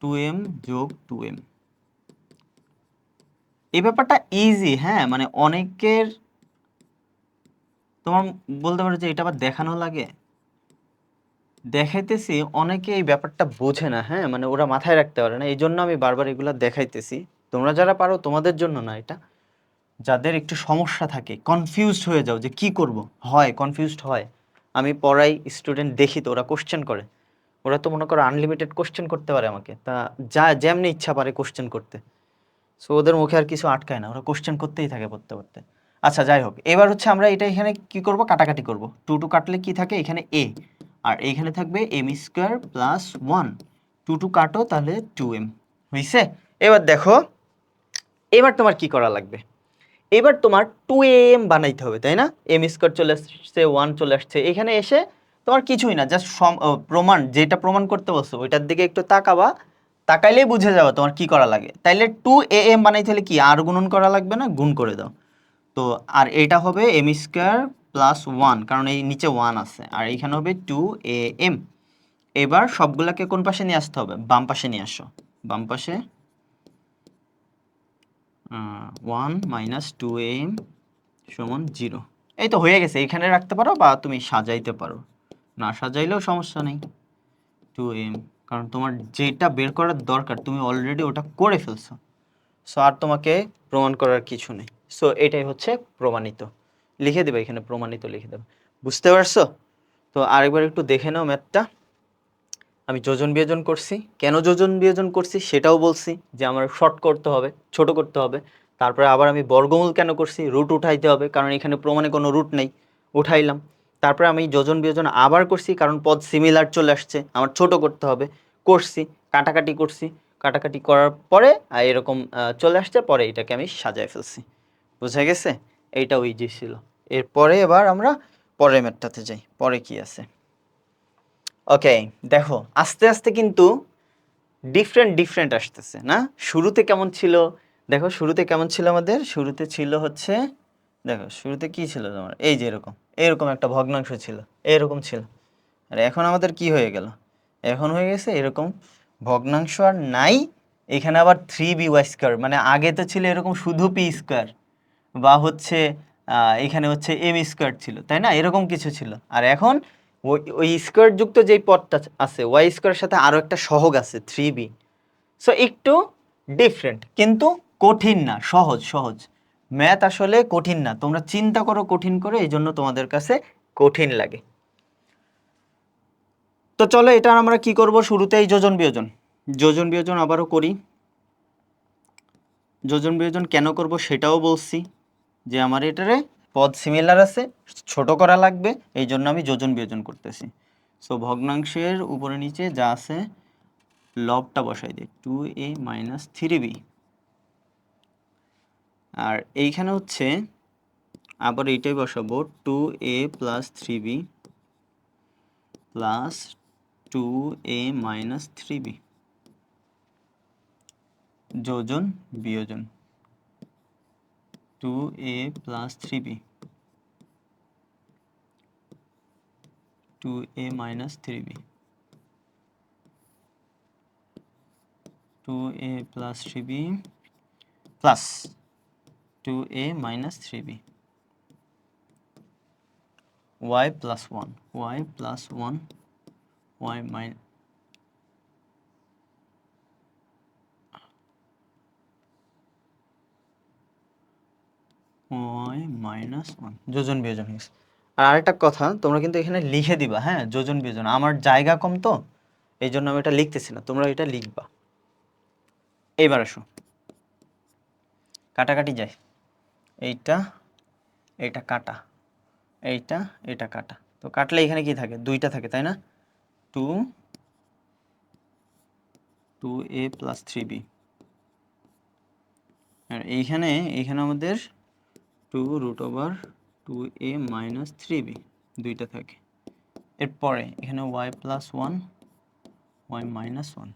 2m যোগ 2m। এই ব্যাপারটা ইজি। হ্যাঁ, মানে অনেকের তোমার বলতে পারো যে এটা আবার দেখানো লাগে, দেখাইতেছি, অনেকে এই ব্যাপারটা বোঝে না। হ্যাঁ, মানে ওরা মাথায় রাখতে পারে না, এই জন্য আমি বারবার এগুলা দেখাইতেছি। তোমরা যারা পারো তোমাদের জন্য না এটা, যাদের একটু সমস্যা থাকে, কনফিউজড হয়ে যাও যে কি করব, কনফিউজড হয়। আমি পড়াই, স্টুডেন্ট দেখি তো ওরা কোশ্চেন করে, ওরা তো মনে করো আনলিমিটেড কোশ্চেন করতে পারে আমাকে, তা যা যেমনি ইচ্ছা পারে কোশ্চেন করতে। সো ওদের মুখে আর কিছু আটকায় না, ওরা কোশ্চেন করতেই থাকে পড়তে পড়তে। আচ্ছা, যাই হোক, এবার হচ্ছে আমরা এটা এখানে কি করব? কাটাকাটি করব। 2 কাটলে কি থাকে? এখানে a আর এইখানে থাকবে m স্কয়ার প্লাস 1, 2 কাটো তাহলে 2m হইছে। এবার দেখো, এবার তোমার কি করা লাগবে? এবার তোমার 2am বানাইতে হবে, তাই না? m স্কয়ার চলে আসছে, 1 চলে আসছে, এখানে এসে তোমার কিছুই না, জাস্ট প্রমাণ, যেটা প্রমাণ করতে বলছো ওইটার দিকে একটু তাকাবা, তাকাইলেই বুঝে যাবে তোমার কি করা লাগে। তাইলে 2am বানাইতে হলে কি আর গুণন করা লাগবে না? গুণ করে দাও। তো আর এটা হবে m স্কয়ার প্লাস 1, কারণ এই নিচে 1 আছে, আর এইখানে হবে 2am। এবার সবগুলাকে কোন পাশে নিয়ে আসতে হবে? বাম পাশে নিয়ে আসো। বাম পাশে 1 মাইনাস 2am সমান 0। এই তো হয়ে গেছে, এখানে রাখতে পারো বা তুমি সাজাইতে পারো, না সাজাইলেও সমস্যা নেই। 2m, কারণ তোমার যেটা বের করার দরকার তুমি অলরেডি ওটা করে ফেলছো, সো আর তোমাকে প্রমাণ করার কিছু নেই। সো এটাই হচ্ছে প্রমাণিত, লিখে দেবে এখানে, প্রমাণিত লিখে দেবে। বুঝতে পারছো? তো আরেকবার একটু দেখে নাও ম্যাথটা। আমি যোজন বিয়োজন করছি, কেন যোজন বিয়োজন করছি সেটাও বলছি, যে আমার শর্ট করতে হবে, ছোট করতে হবে। তারপরে আবার আমি বর্গমূল কেন করছি, রুট উঠাইতে হবে, কারণ এখানে প্রমাণে কোনো রুট নেই, উঠাইলাম। তারপরে আমি যোজন বিয়োজন আবার করছি, কারণ পদ সিমিলার চলে আসছে, আমার ছোট করতে হবে। করছি, কাটাকাটি করছি, কাটাকাটি করার পরে এরকম চলে আসছে, পরে এটাকে আমি সাজায় ফেলছি। বুঝা গেছে? এইটা ইজি ছিল। এরপরে এবার আমরা পরের ম্যাথটাতে যাই। পরে কি আছে? ওকে, দেখো আস্তে আস্তে কিন্তু ডিফারেন্ট আসতেছে না? শুরুতে কেমন ছিল? দেখো শুরুতে কেমন ছিল আমাদের? শুরুতে ছিল হচ্ছে, দেখো শুরুতে কি ছিল তোমার? এই যে এরকম একটা ভগ্নাংশ ছিল, এরকম ছিল। আর এখন আমাদের কি হয়ে গেল? এখন হয়ে গেছে এরকম ভগ্নাংশ আর নাই। এখানে আবার 3b² মানে আগে তো ছিল এরকম শুধু p² বা হচ্ছে এখানে হচ্ছে m² ছিল, তাই না? এরকম কিছু ছিল। আর এখন ওই স্কোয়ার যুক্ত যেই পদটা আছে y² সাথে আরো একটা সহগ আছে 3b। সো একটু ডিফারেন্ট, কিন্তু কঠিন না, সহজ সহজ। ম্যাথ আসলে কঠিন না, তোমরা চিন্তা করো কঠিন করে, এই জন্য তোমাদের কাছে কঠিন লাগে। তো চলো এটা আমরা কি করব? শুরুতেই যোজন বিয়োজন। যোজন বিয়োজন আবারও করি। যোজন বিয়োজন কেন করব সেটাও বলছি, যে আমার এটারে পদ সিমিলার আছে, ছোট করা লাগবে, এই জন্য আমি যোজন বিয়োজন করতেছি। সো ভগ্নাংশের উপরে নিচে যা আছে লবটা বসাই দিই, 2a - 3b। আর এইখানে হচ্ছে আবার এইটাই বসাবো, 2a + 3b plus 2a - 3b। যোজন বিয়োজন 2a + 3b 2a - 3b 2a + 3b plus 2a - 3b y + 1 y + 1 y - y - 1 যোজন বিয়োজন হয়েছে। আর আরেকটা কথা, তোমরা কিন্তু এখানে লিখে দিবা, হ্যাঁ, যোজন বিয়োজন। আমার জায়গা কম তো, এই জন্য আমি এটা লিখতেছি না, তোমরা এটা লিখবা। এইবার আসো, কাটাকাটি যায়, এইটা এটা কাটা, এইটা এটা কাটা। তো কাটলে এখানে কি থাকে? দুইটা থাকে, তাই না? 2a + 3b। আর এইখানে আমাদের 2√2a - 3b দুইটা থাকে। এরপরে এখানে y + 1 y - 1।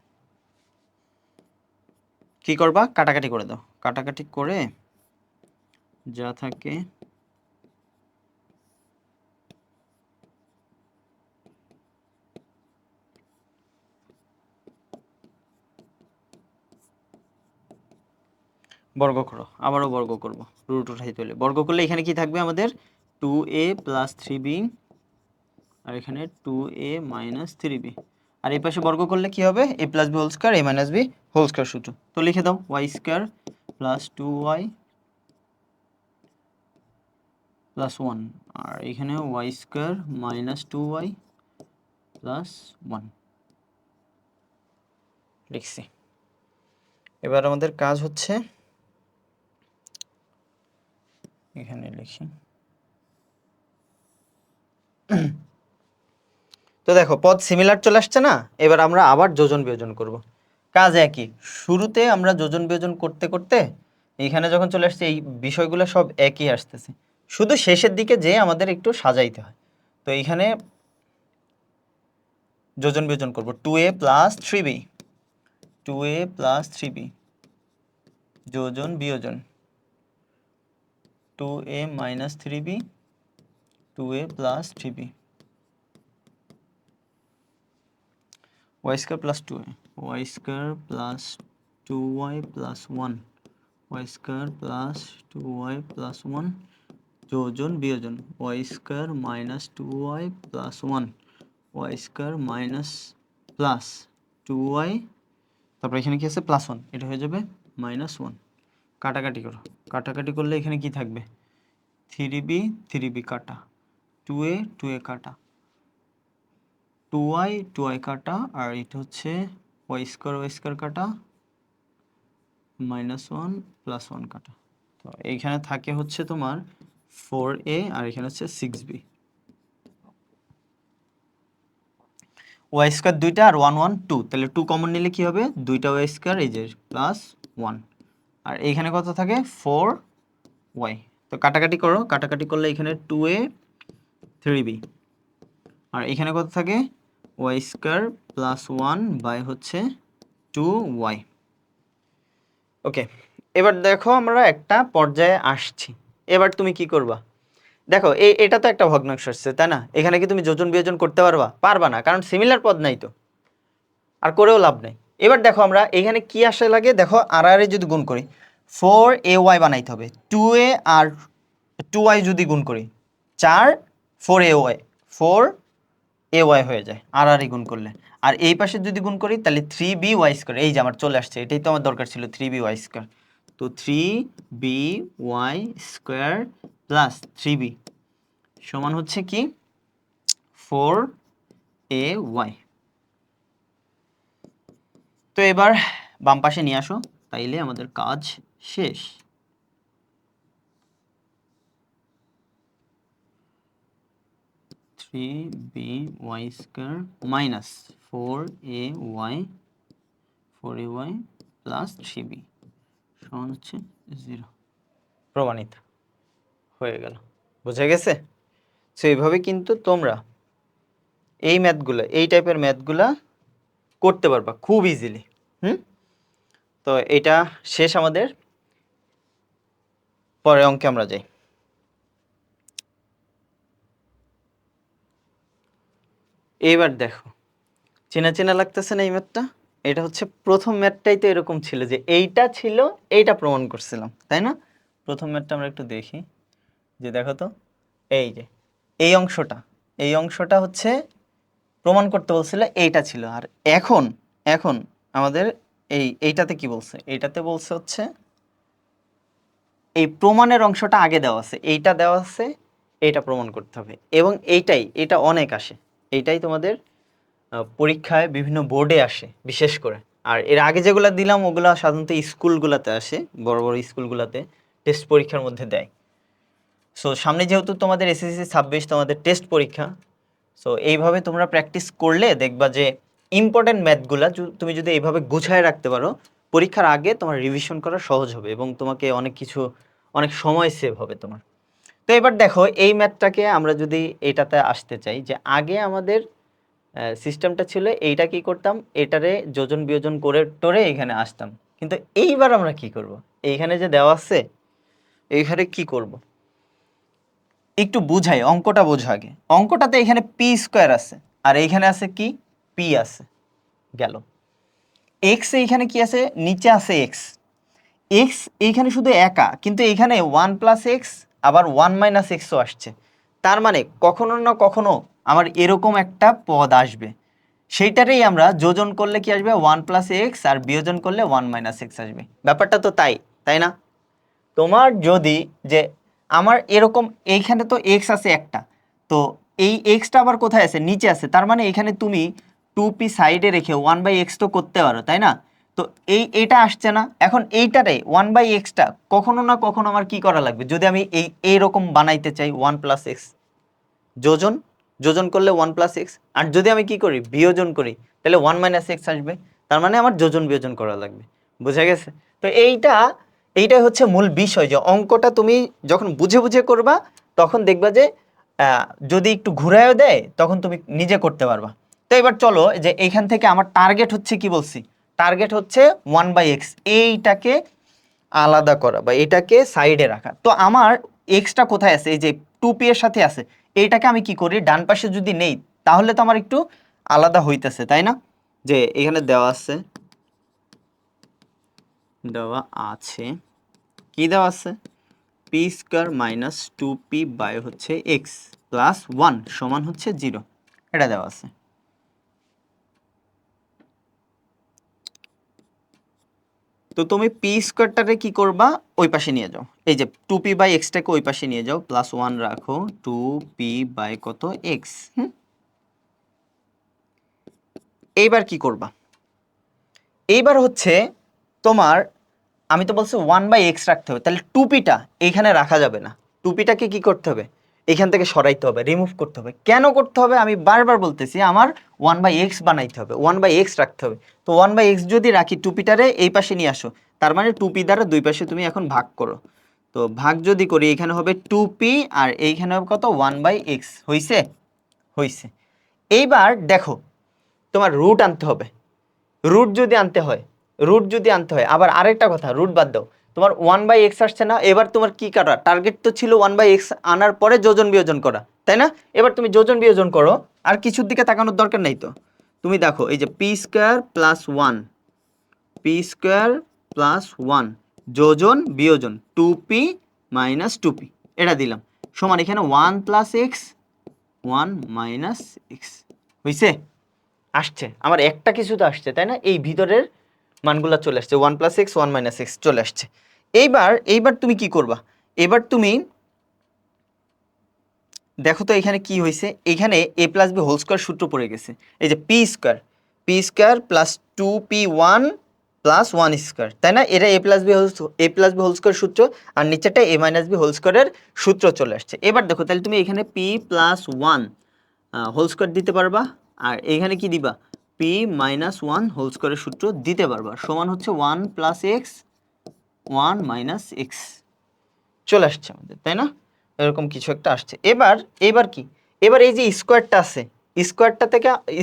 কি করবা? কাটাকাটি করে দাও। কাটাকাটি করে যা থাকে বর্গ করো, আবারও বর্গ করব, রুট উঠাইতে হলে বর্গ করলে এখানে কি থাকবে আমাদের? 2a + 3b, আর এখানে 2a - 3b। আর এই পাশে বর্গ করলে কি হবে? a + b² a - b² সূত্র। তো লিখে দাও, y² + 2y + 1, আর এখানে y² - 2y + 1 লিখছি। এবার আমাদের কাজ হচ্ছে, এখানে লিখি। তো দেখো পদ সিমিলার চলে আসছে না? এবার আমরা আবার যোজন বিয়োজন করব। কাজ একই। শুরুতে আমরা যোজন বিয়োজন করতে করতে এইখানে যখন চলে আসছে, এই বিষয়গুলো সব একই আসতেছে, শুধু শেষের দিকে যে আমাদের একটু সাজাইতে হয়। তো এইখানে যোজন বিয়োজন করব, 2a + 3b 2a + 3b যোজন বিয়োজন 2a - 3b 2a + 3b y² + 2a y² + 2y + 1 y² + 2y + 1 যোজন বিয়োজন y² - 2y + 1 y² plus 2y, তারপর এখানে কি আছে? +1, এটা হয়ে যাবে -1। কাটাকাটি করো, কাটাকাটি করলে এখানে কি থাকবে? 3b 3b কাটা, 2a 2a কাটা, 2y 2y কাটা, আর এটা হচ্ছে y² কাটা, -1 + 1 কাটা। তো এইখানে থাকে হচ্ছে তোমার 4a আর এখানে হচ্ছে 6b। ওয়াই স্কোয়ার দুইটা আর 1 1 2, তাহলে 2 কমন নিলে কি হবে, দুইটা ওয়াই স্কোয়ার এই যে প্লাস 1, আর এইখানে কত থাকে 4y। তো কাটাকাটি করো, কাটাকাটি করলে এখানে 2a 3b, আর এখানে কত থাকে ওয়াই স্কোয়ার প্লাস 1 বাই হচ্ছে 2y। ওকে, এবার দেখো আমরা একটা পর্যায়ে আসছি। এবার তুমি কি করবা, দেখো এটা তো একটা ভগ্নাংশ আসছে তাই না, এখানে কি তুমি যোজন বিয়োজন করতে পারবা, পারবা না, কারণ সিমিলার পদ নাই তো, আর করেও লাভ নেই। এবার দেখো আমরা এখানে কি আসে লাগে, দেখো আর আর এ যদি গুণ করি 4ay বানাইতে হবে, 2a আর 2y যদি গুণ করি 4 4ay 4ay হয়ে যায় আর আর গুণ করলে, আর এই পাশে যদি গুণ করি তাহলে 3by স্কয়ার, এই যে আমার চলে আসছে, এটাই তো আমার দরকার ছিল 3by স্কয়ার। তো 3by স্কয়ার প্লাস 3b সমান হচ্ছে কি 4ay। তো এবার বাম পাশে নিয়ে আসো, তাইলে আমাদের কাজ শেষ। Three b y square minus 4ay plus 3b সমান হচ্ছে 0। প্রমাণিত হয়ে গেল, বুঝা গেছে? সো এইভাবে কিন্তু তোমরা এই ম্যাথগুলো, এই টাইপের ম্যাথগুলা করতে পারবা খুব ইজিলি। তো এটা শেষ আমাদের, পরের অঙ্কে আমরা যাই। এইবার দেখো, চেনা চেনা লাগতেছে না এই ম্যাথটা? এটা হচ্ছে প্রথম ম্যাথটাই তো এরকম ছিল যে এইটা ছিল, এইটা প্রমাণ করছিলাম তাই না? প্রথম ম্যাথটা আমরা একটু দেখি, যে দেখো তো এই যে এই অংশটা, এই অংশটা হচ্ছে প্রমাণ করতে বলছিল এইটা ছিল, আর এখন এখন আমাদের এইটাতে কি বলছে, এইটাতে বলছে হচ্ছে এই প্রমাণের অংশটা আগে দেওয়া আছে, এইটা দেওয়া আছে, এইটা প্রমাণ করতে হবে, এবং এটা অনেক আসে, এইটাই তোমাদের পরীক্ষায় বিভিন্ন বোর্ডে আসে বিশেষ করে। আর এর আগে যেগুলো দিলাম ওগুলা সাধারণত স্কুলগুলোতে আসে, বড় বড় স্কুলগুলোতে টেস্ট পরীক্ষার মধ্যে দেয়। সো সামনে যেহেতু তোমাদের এসএসসি 26 তোমাদের টেস্ট পরীক্ষা, সো এইভাবে তোমরা প্র্যাকটিস করলে দেখবা যে ইম্পর্টেন্ট ম্যাথগুলা তুমি যদি এইভাবে গুছায় রাখতে পারো, পরীক্ষার আগে তোমার রিভিশন করা সহজ হবে এবং তোমাকে অনেক সময় সেভ হবে তোমার। তো এবার দেখো এই ম্যাথটাকে আমরা যদি এটাতে আসতে চাই, যে আগে আমাদের সিস্টেমটা ছিল এইটা কি করতাম, এটারে যোজন বিয়োজন করে টোরে এখানে আসতাম, কিন্তু এইবার আমরা কি করব, এইখানে যে দেওয়া আছে এইখানে কি করব একটু বুঝাই, অঙ্কটা বোঝা আগে। অঙ্কটাতে এখানে পি স্কোয়ার আছে, আর এইখানে আছে কি পি আছে, গেল এক্স, এইখানে কি আছে নিচে আছে এক্স, এক্স এইখানে শুধু একা, কিন্তু এইখানে 1+x আবার 1 - xও আসছে, তার মানে কখনো না কখনো আমার এরকম একটা পদ আসবে, সেইটারেই আমরা যোজন করলে কি আসবে 1+x আর বিয়োজন করলে 1 - x আসবে। ব্যাপারটা তো তাই, তাই না? তোমার যদি যে আমার এরকম এইখানে তো এক্স আছে একটা, তো এই এক্সটা আবার কোথায় আছে, নিচে আছে, তার মানে এখানে তুমি 2p সাইডে রেখে 1/x তো করতে পারো তাই না? তো এইটা আসছে না, এখন এইটারে 1/xটা কখনো না কখনো আমার কি করা লাগবে, যদি আমি এইরকম বানাইতে চাই 1+x, যোজন যোজন করলে 1+x, আর যদি আমি কি করি বিয়োজন করি তাহলে 1 - x আসবে, তার মানে আমার যোজন বিয়োজন করা লাগবে। বুঝা গেছে? তো এইটাই হচ্ছে মূল বিষয়, যে অঙ্কটা তুমি যখন বুঝে বুঝে করবা তখন দেখবা যে যদি একটু ঘুরায়ও দেয় তখন তুমি নিজে করতে পারবা। তো এবার চলো, যে এইখান থেকে আমার টার্গেট হচ্ছে কি বলছি, টার্গেট হচ্ছে 1/x, এইটাকে আলাদা করা বা এটাকে সাইডে রাখা। তো আমার এক্সটা কোথায় আছে, এই যে 2p এর সাথে আছে, এইটাকে আমি কি করি ডান পাশে যদি নেই, তাহলে তো আমার একটু আলাদা হইতেছে তাই না? যে এখানে দেওয়া আছে কি দেওয়া আছে, p square minus 2p by হচ্ছে এক্স প্লাস 1 সমান হচ্ছে 0, এটা দেওয়া আছে। তো তুমি পি স্কোয়ারটাকে কি করবা, ওই পাশে নিয়ে যাও, এই যে 2p বাই এক্সটাকে ওই পাশে নিয়ে যাও, প্লাস 1 রাখো, 2p বাই কত এক্স। এইবার কি করবা, এইবার হচ্ছে তোমার, আমি তো বলছি 1/x রাখতে হবে, তাহলে 2pটা এইখানে রাখা যাবে না, টুপিটাকে কি করতে হবে, এখান থেকে সরাইতে হবে, রিমুভ করতে হবে। কেন করতে হবে আমি বারবার বলতেছি, আমার 1/x বানাইতে হবে, 1/x রাখতে হবে। তো 1/x যদি রাখি, টুপিটারে এই পাশে নিয়ে আসো, তার মানে টুপি দ্বারা দুই পাশে তুমি এখন ভাগ করো। তো ভাগ যদি করি, এখানে হবে 2p আর এইখানে হবে কত 1/x। হইছে? হইছে। এইবার দেখো, তোমার রুট আনতে হবে। রুট যদি আনতে হয়, আবার আরেকটা কথা, রুট বাদ দাও, তোমার 1/x আসছে না, এবার তোমার কি করা, টার্গেট তো ছিল 1/x আনার পরে যোজন বিয়োজন করা, তাই না? এবার তুমি যোজন বিয়োজন করো, আর কিছুর দিকে তাকানোর দরকার নেই। তো তুমি দেখো, এই যে পি স্কোয়ার প্লাস 1, যোজন বিয়োজন 2p মাইনাস 2p, এটা দিলাম সমান এখানে 1 প্লাস এক্স 1 মাইনাস এক্স। হইছে? আসছে আমার একটা কিছু তো আসছে, তাই না? এই ভিতরের মানগুলা চলে আসছে, 1 প্লাস এক্স 1 মাইনাস এক্স চলে আসছে। এইবার তুমি কি করবা, এবার তুমি দেখো তো এখানে কি হয়েছে, এখানে এ প্লাস বি হোল স্কোয়ার সূত্র পড়ে গেছে। এই যে P square plus 2p1 plus 1 square, তাই না? এটা এ প্লাস বি হোল স্কোয়ার সূত্র, আর নিচেটা এ মাইনাস বি হোল স্কোয়ারের সূত্র চলে আসছে। এবার দেখো, তাহলে তুমি এখানে পি প্লাস 1 হোল স্কোয়ার দিতে পারবা, আর এখানে কি দিবা, পি মাইনাস 1 হোল স্কোয়ারের সূত্র দিতে পারবা, সমান হচ্ছে 1 প্লাস এক্স 1 মাইনাস এক্স চলে আসছে আমাদের, তাই না? এরকম কিছু একটা আসছে। এবার কি, এবার এই যে স্কোয়ারটা আছে,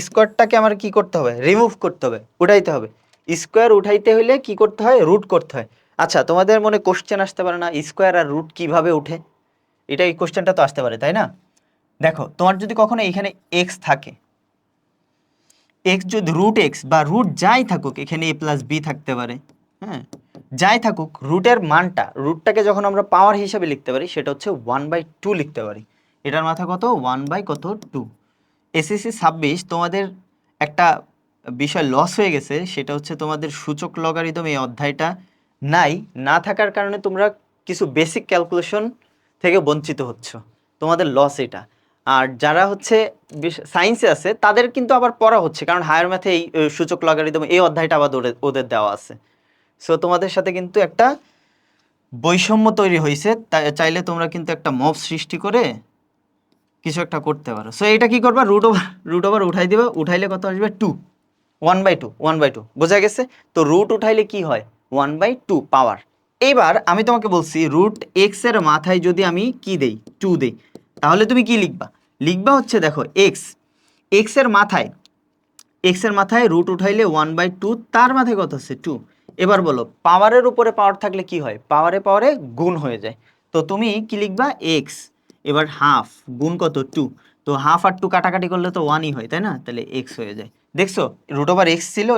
স্কোয়ারটাকে আমার কি করতে হবে, রিমুভ করতে হবে, উঠাইতে হবে। স্কোয়ার উঠাইতে হলে কি করতে হয়, রুট করতে হয়। আচ্ছা, তোমাদের মনে কোশ্চেন আসতে পারে না, স্কোয়ার আর রুট কিভাবে উঠে? এটা এই কোশ্চেনটা তো আসতে পারে, তাই না? দেখো, তোমার যদি কখনো এখানে এক্স থাকে, এক্স যদি রুট এক্স বা রুট যাই থাকুক, এখানে এ প্লাস বি থাকতে পারে, হ্যাঁ, যাই থাকুক, রুটটাকে যখন আমরা পাওয়ার হিসাবে লিখতে পারি, সেটা হচ্ছে 1/2 লিখতে পারি। এটার মাথা কত, 1/2। এসএসসি 26 তোমাদের একটা বিষয় লস হয়ে গেছে, সেটা হচ্ছে তোমাদের সূচক লগারিদম এই অধ্যায়টা না থাকার কারণে তোমরা কিছু বেসিক ক্যালকুলেশন থেকে বঞ্চিত হচ্ছ, তোমাদের লস এটা। আর যারা হচ্ছে সায়েন্সে আছে, তাদের কিন্তু আবার পড়া হচ্ছে, কারণ হায়ার ম্যাথে এই সূচক লগারিদম এই অধ্যায়টা আবার ওদের দেওয়া আছে। সো তোমাদের সাথে কিন্তু একটা বৈষম্য তৈরি হয়েছে, চাইলে তোমরা কিন্তু একটা মব সৃষ্টি করে কিছু একটা করতে পারো। সো এটা কি করবা, রুট ওভার উঠাই দিবা, উঠাইলে কত আসবে, 2, 1/2 বোঝা গেছে? তো রুট উঠাইলে কি হয়, 1/2 পাওয়ার। এইবার আমি তোমাকে বলছি, রুট এক্স এর মাথায় যদি আমি কি দেই, 2 দেই, তাহলে তুমি কি লিখবা হচ্ছে, দেখো এক্স এর মাথায় রুট উঠাইলে 1/2, তার মাথায় কত আছে, 2। এবার বলো, পাওয়ারের উপরে পাওয়ার থাকলে কি হয়, পাওয়ারে গুণ হয়ে যায়। তো তুমি কি লিখবা, এক্স, এবার হাফ গুণ কত, 2। তো হাফ আর 2 কাটাকাটি করলে তো 1ই হয়, তাই না? তাহলে এক্স হয়ে যায়। দেখছো, রুট ওভার এক্স ছিল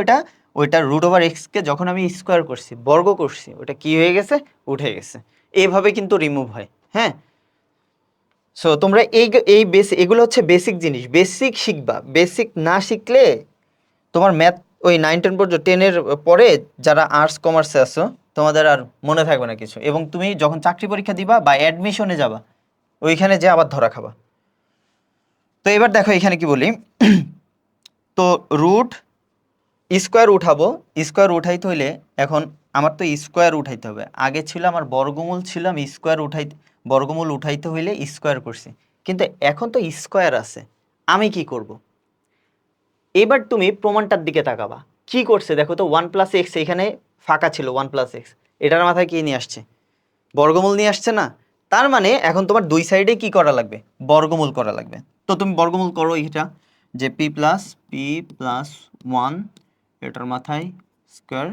ওইটা রুট ওভার এক্সকে যখন আমি স্কোয়ার করছি, বর্গ করছি, ওটা কি হয়ে গেছে, উঠে গেছে। এইভাবে কিন্তু রিমুভ হয়, হ্যাঁ। সো তোমরা এগুলো হচ্ছে বেসিক জিনিস, বেসিক শিখবা। বেসিক না শিখলে তোমার ম্যাথ ওই 9-10 পর্যন্ত, 10-এর পরে যারা আর্টস কমার্সে আছো, তোমাদের আর মনে থাকবে না কিছু, এবং তুমি যখন চাকরি পরীক্ষা দিবা বা অ্যাডমিশনে যাবা, ওইখানে যে আবার ধরা খাবা। তো এবার দেখো এখানে কি বলি, তো রুট স্কোয়ার উঠাবো, স্কোয়ার উঠাইতে হইলে এখন আমার তো স্কোয়ার উঠাইতে হবে। আগে ছিল আমার বর্গমূল ছিল, আমি বর্গমূল উঠাইতে হইলে স্কোয়ার করছি, কিন্তু এখন তো স্কোয়ার আছে, আমি কি করব? এবার তুমি প্রমাণটার দিকে তাকাবা, কি করছে দেখো তো, 1 প্লাস এক্স এখানে ফাঁকা ছিল, 1 প্লাস এক্স, এটার মাথায় কি নিয়ে আসছে, বর্গমূল নিয়ে আসছে না? তার মানে এখন তোমার দুই সাইডে কি করা লাগবে, বর্গমূল করা লাগবে। তো তুমি বর্গমূল করো এটা, যে p+1 এটার মাথায় স্কোয়ার,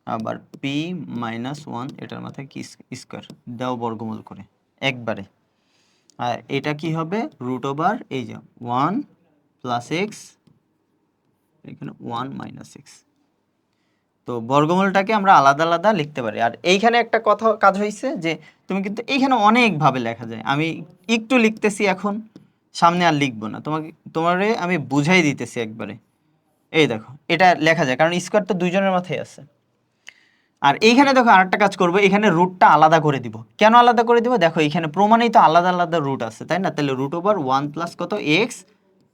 আবার p-1 এটার মাথায় কি স্কোয়ার, দাও বর্গমূল করে একবারে। আর এটা কি হবে, রুট ওভার এই যে 1 প্লাস এক্স, এখানে 1 মাইনাস এক্স। তো বর্গমূলটাকে আমরা আলাদা আলাদা লিখতে পারি। আর এইখানে একটা কাজ হয়েছে যে তুমি কিন্তু এইখানে অনেকভাবে লেখা যায়, আমি একটু লিখতেছি এখন, সামনে আর লিখবো না, তোমারে আমি বুঝাই দিতেছি একবারে। এই দেখো, এটা লেখা যায়, কারণ স্কোয়ার তো দুইজনের মাথায় আছে। আর এইখানে দেখো আরেকটা কাজ করবো, এখানে রুটটা আলাদা করে দিব। কেন আলাদা করে দিব, দেখো এইখানে প্রমাণেই তো আলাদা আলাদা রুট আছে, তাই না? তাহলে রুট ওভার 1 প্লাস কত, এক্স,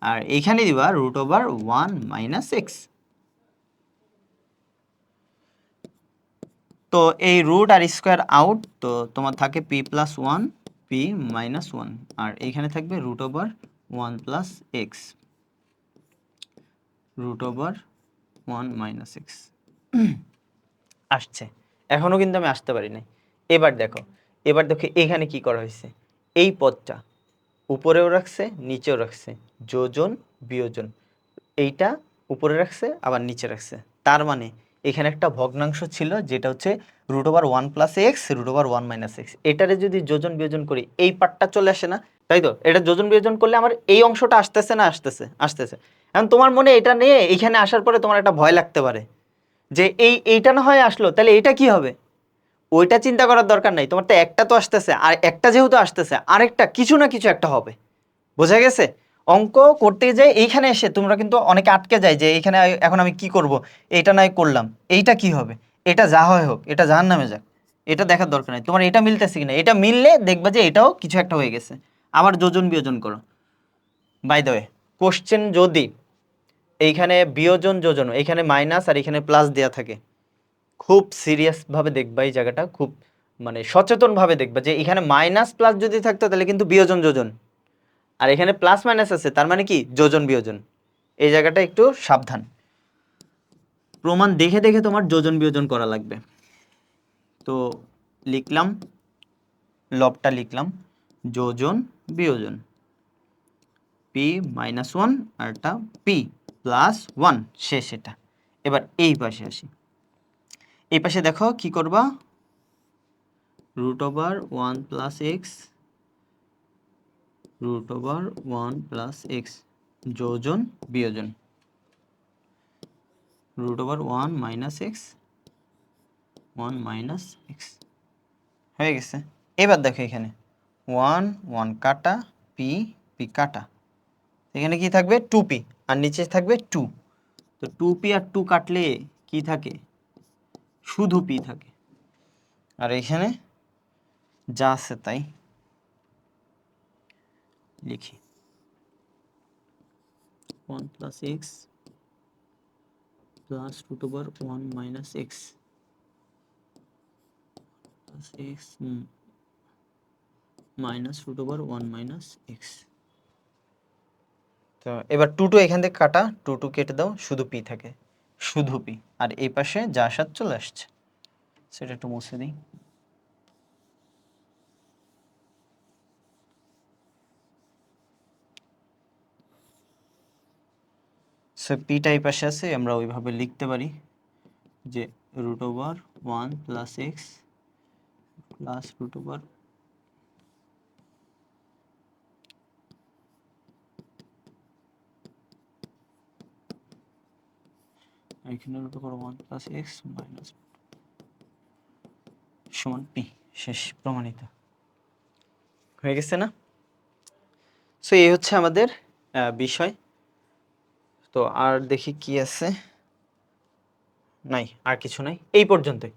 আর এইখানে দিবা রুট ওভার 1 মাইনাস এক্স। তো এই রুট আর স্কোয়ার আউট, তো তোমার থাকে p+1 পি মাইনাস ওয়ান, আর এইখানে থাকবে root over one plus x, root over one minus x. আসছে, এখনো কিন্তু আমি আসতে পারি নাই। এবার দেখো এখানে কি করা হয়েছে, এই পদটা উপরেও রাখছে নিচেও রাখছে, যোজন বিয়োজন, এইটা উপরে রাখছে আবার নিচে রাখছে। তার মানে এখানে একটা ভগ্নাংশ ছিল যেটা হচ্ছে root over one plus x root over one minus x. এটারে যদি যোজন বিয়োজন করি এই পার্টটা চলে আসে না, তাই তো? এটা যোজন বিয়োজন করলে আমার এই অংশটা আসতেছে না, আসতেছে। এখন তোমার মনে এটা নিয়ে এইখানে আসার পরে তোমার একটা ভয় লাগতে পারে যে এইটা না হয় আসলো, তাহলে এটা কি হবে? ওইটা চিন্তা করার দরকার নাই, তোমার তো একটা তো আসতেছে, আর একটা যেহেতু আসতেছে আরেকটা কিছু না কিছু একটা হবে। বোঝা গেছে? অঙ্ক করতে যাই এইখানে এসে তোমরা কিন্তু অনেকে আটকে যায় যে এইখানে এখন আমি কি করব, এইটা নাই করলাম, এইটা কি হবে, এটা যা হয় হোক, এটা জাহান্নামে যাক, এটা দেখার দরকার নাই। তোমার এটা মিলতেছে কিনা, এটা মিললে দেখবা যে এটাও কিছু একটা হয়ে গেছে। আবার যোজন বিয়োজন করো। বাই দ্য ওয়ে, কোশ্চেন যদি এইখানে বিয়োজন যোজন এইখানে মাইনাস আর এখানে প্লাস দেয়া থাকে, খুব সিরিয়াস ভাবে দেখবা এই জায়গাটা, খুব মানে সচেতন ভাবে দেখবা যে এখানে মাইনাস প্লাস যদি থাকতো তাহলে কিন্তু বিয়োজন যোজন, আর এখানে প্লাস মাইনাস আছে তার মানে কি যোজন বিয়োজন। এই জায়গাটা একটু সাবধান, প্রমাণ দেখে দেখে তোমার যোজন বিয়োজন করা লাগবে। তো লিখলাম, লবটা লিখলাম যোজন বিয়োজন, পি মাইনাস ওয়ান আর একটা পি প্লাস ওয়ান, শেষ এটা। এবার এই পাশে আসি, এই পাশে দেখো কি করবা, root over one plus x root over one plus x যোজন বিয়োজন, root over one minus x one minus x, হয়ে গেছে। এবার দেখো এখানে ওয়ান ওয়ান কাটা, পি পি কাটা, এখানে কি থাকবে টু পি, আর নিচে থাকবে টু। তো টু পি আর টু কাটলে কি থাকে, শুধু পি থাকে। আর এখানে যা আছে তাই লিখি, one plus x plus root over one minus x plus x minus root over one minus x. তো এবার টু টু এখান থেকে কাটা, টু টু কেটে দাও, শুধু পি থাকে, শুধু পি। আর এই পাশে যা আসার চলে আসছে, সেটা একটু মুছে দিই। সো পিটা এই পাশে আছে, আমরা ওইভাবে লিখতে পারি যে root over one plus x plus root over এখানে root over one plus x minus সমান পি, শেষ, প্রমাণিত হয়ে গেছে না? সো এই হচ্ছে আমাদের বিষয়। তো আর দেখি কি আছে, নাই আর কিছু নাই, এই পর্যন্তই।